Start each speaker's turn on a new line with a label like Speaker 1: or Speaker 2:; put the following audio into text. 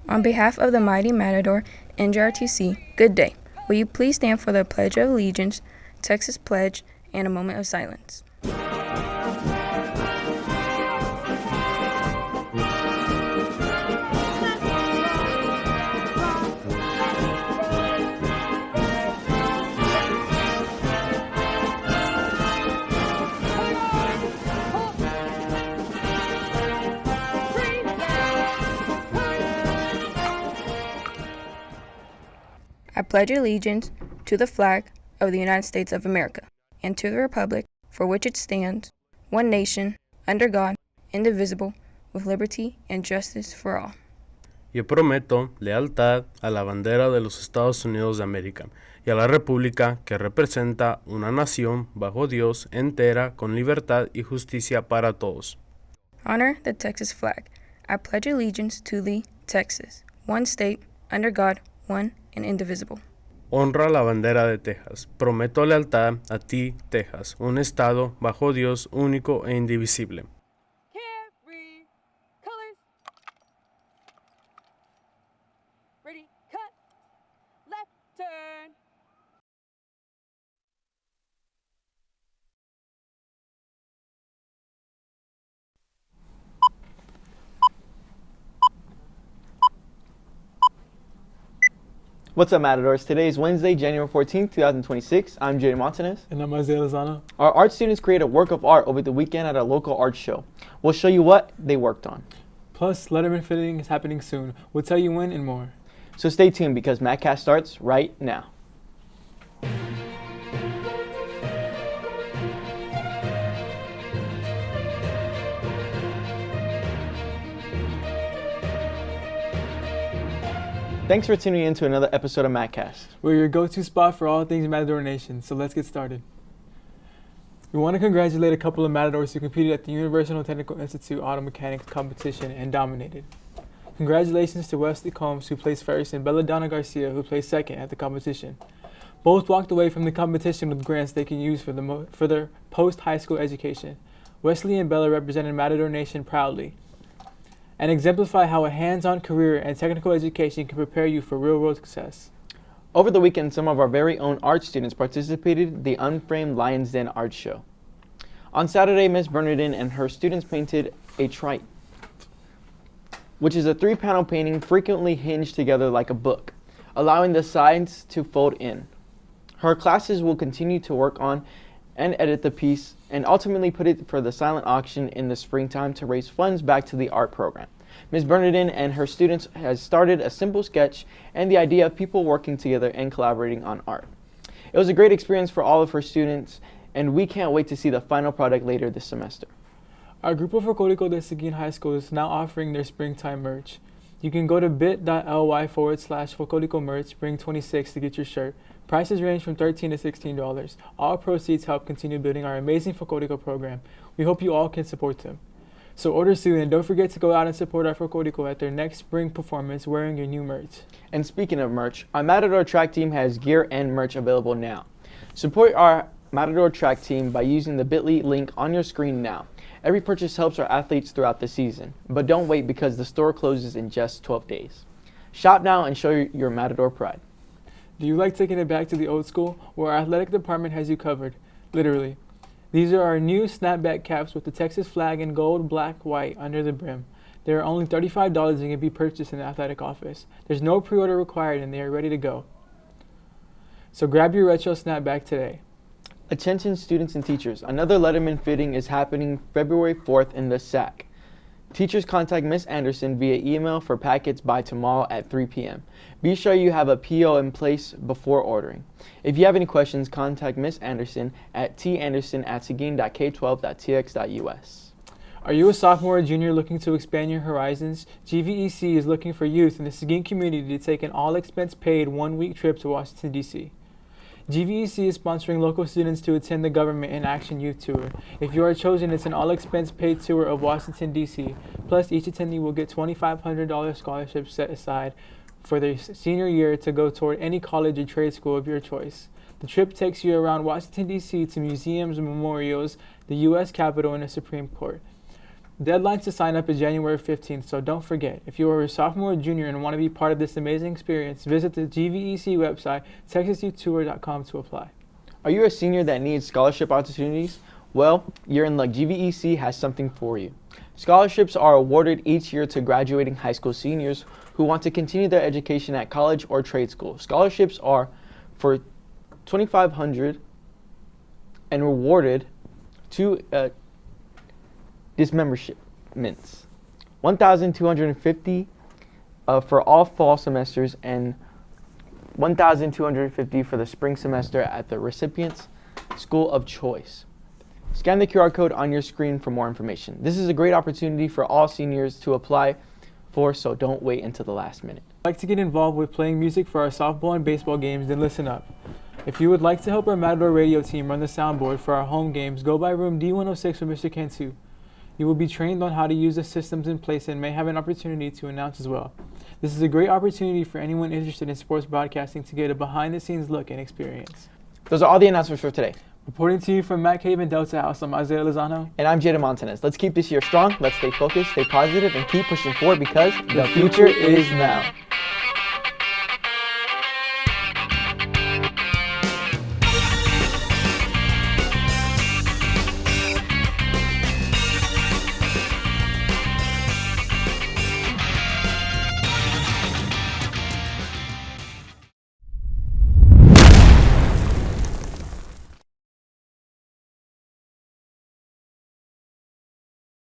Speaker 1: On behalf of the mighty Matador NJRTC, good day. Will you please stand for the Pledge of Allegiance, Texas Pledge, and a moment of silence. I pledge allegiance to the flag of the United States of America and to the republic for which it stands, one nation, under God, indivisible, with liberty and justice for all.
Speaker 2: Yo prometo lealtad a la bandera de los Estados Unidos de América y a la república que representa una nación bajo Dios entera con libertad y justicia para todos.
Speaker 1: Honor the Texas flag. I pledge allegiance to thee, Texas, one state, under God, one and indivisible.
Speaker 2: Honra la bandera de Texas. Prometo lealtad a ti, Texas, un estado bajo Dios único e indivisible.
Speaker 3: Carry colors. Ready, cut. Left turn.
Speaker 4: What's up, Matadors? Today is Wednesday, January 14th, 2026. I'm Jaiden Montanez.
Speaker 5: And I'm Izaiah Lozano.
Speaker 4: Our art students created a work of art over the weekend at our local art show. We'll show you what they worked on.
Speaker 5: Plus, Letterman fitting is happening soon. We'll tell you when and more.
Speaker 4: So stay tuned because MatCast starts right now. Thanks for tuning in to another episode of MatCast.
Speaker 5: We're your go-to spot for all things Matador Nation, so let's get started. We want to congratulate a couple of Matadors who competed at the Universal Technical Institute Auto Mechanics competition and dominated. Congratulations to Wesley Combs, who placed first, and Belladonna Garcia, who placed second at the competition. Both walked away from the competition with grants they can use for their post-high school education. Wesley and Bella represented Matador Nation proudly and exemplify how a hands-on career and technical education can prepare you for real-world success.
Speaker 4: Over the weekend, some of our very own art students participated in the Unframed Lion's Den art show. On Saturday, Miss Bernardine and her students painted a trite, which is a 3-panel painting frequently hinged together like a book, allowing the sides to fold in. Her classes will continue to work on and edit the piece and ultimately put it for the silent auction in the springtime to raise funds back to the art program. Ms. Bernardine and her students has started a simple sketch and the idea of people working together and collaborating on art. It was a great experience for all of her students, and we can't wait to see the final product later this semester.
Speaker 5: Our Grupo Folclórico de Seguin High School is now offering their springtime merch. You can go to bit.ly/Folclórico merch spring 26 to get your shirt. Prices range from $13 to $16. All proceeds help continue building our amazing Folclórico program. We hope you all can support them. So order soon, and don't forget to go out and support our Folclórico at their next spring performance wearing your new merch.
Speaker 4: And speaking of merch, our Matador track team has gear and merch available now. Support our Matador track team by using the bit.ly link on your screen now. Every purchase helps our athletes throughout the season, but don't wait because the store closes in just 12 days. Shop now and show your Matador pride.
Speaker 5: Do you like taking it back to the old school? Well, our athletic department has you covered, literally. These are our new snapback caps with the Texas flag in gold, black, white under the brim. They are only $35 and can be purchased in the athletic office. There's no pre-order required and they are ready to go. So grab your retro snapback today.
Speaker 4: Attention students and teachers, another Letterman fitting is happening February 4th in the SAC. Teachers contact Ms. Anderson via email for packets by tomorrow at 3 p.m. Be sure you have a PO in place before ordering. If you have any questions, contact Ms. Anderson at tanderson@seguin.k12.tx.us.
Speaker 5: Are you a sophomore or junior looking to expand your horizons? GVEC is looking for youth in the Seguin community to take an all-expense-paid one-week trip to Washington, D.C. GVEC is sponsoring local students to attend the Government in Action Youth Tour. If you are chosen, it's an all-expense-paid tour of Washington, D.C. Plus, each attendee will get $2,500 scholarships set aside for their senior year to go toward any college or trade school of your choice. The trip takes you around Washington, D.C. to museums and memorials, the U.S. Capitol, and the Supreme Court. Deadlines to sign up is January 15th, so don't forget. If you are a sophomore or junior and want to be part of this amazing experience, visit the GVEC website, texasyoutour.com to apply.
Speaker 4: Are you a senior that needs scholarship opportunities? Well, you're in luck. GVEC has something for you. Scholarships are awarded each year to graduating high school seniors who want to continue their education at college or trade school. Scholarships are for $2,500 and rewarded to dismembershipments. $1,250 for all fall semesters and $1,250 for the spring semester at the recipient's school of choice. Scan the QR code on your screen for more information. This is a great opportunity for all seniors to apply for, so don't wait until the last minute.
Speaker 5: If you'd like to get involved with playing music for our softball and baseball games, then listen up. If you would like to help our Matador radio team run the soundboard for our home games, go by room D106 with Mr. Cantu. You will be trained on how to use the systems in place and may have an opportunity to announce as well. This is a great opportunity for anyone interested in sports broadcasting to get a behind-the-scenes look and experience.
Speaker 4: Those are all the announcements for today.
Speaker 5: Reporting to you from Matt Cave and Delta House, I'm Izaiah Lozano.
Speaker 4: And I'm Jaiden Montanez. Let's keep this year strong. Let's stay focused, stay positive, and keep pushing forward because the future is now.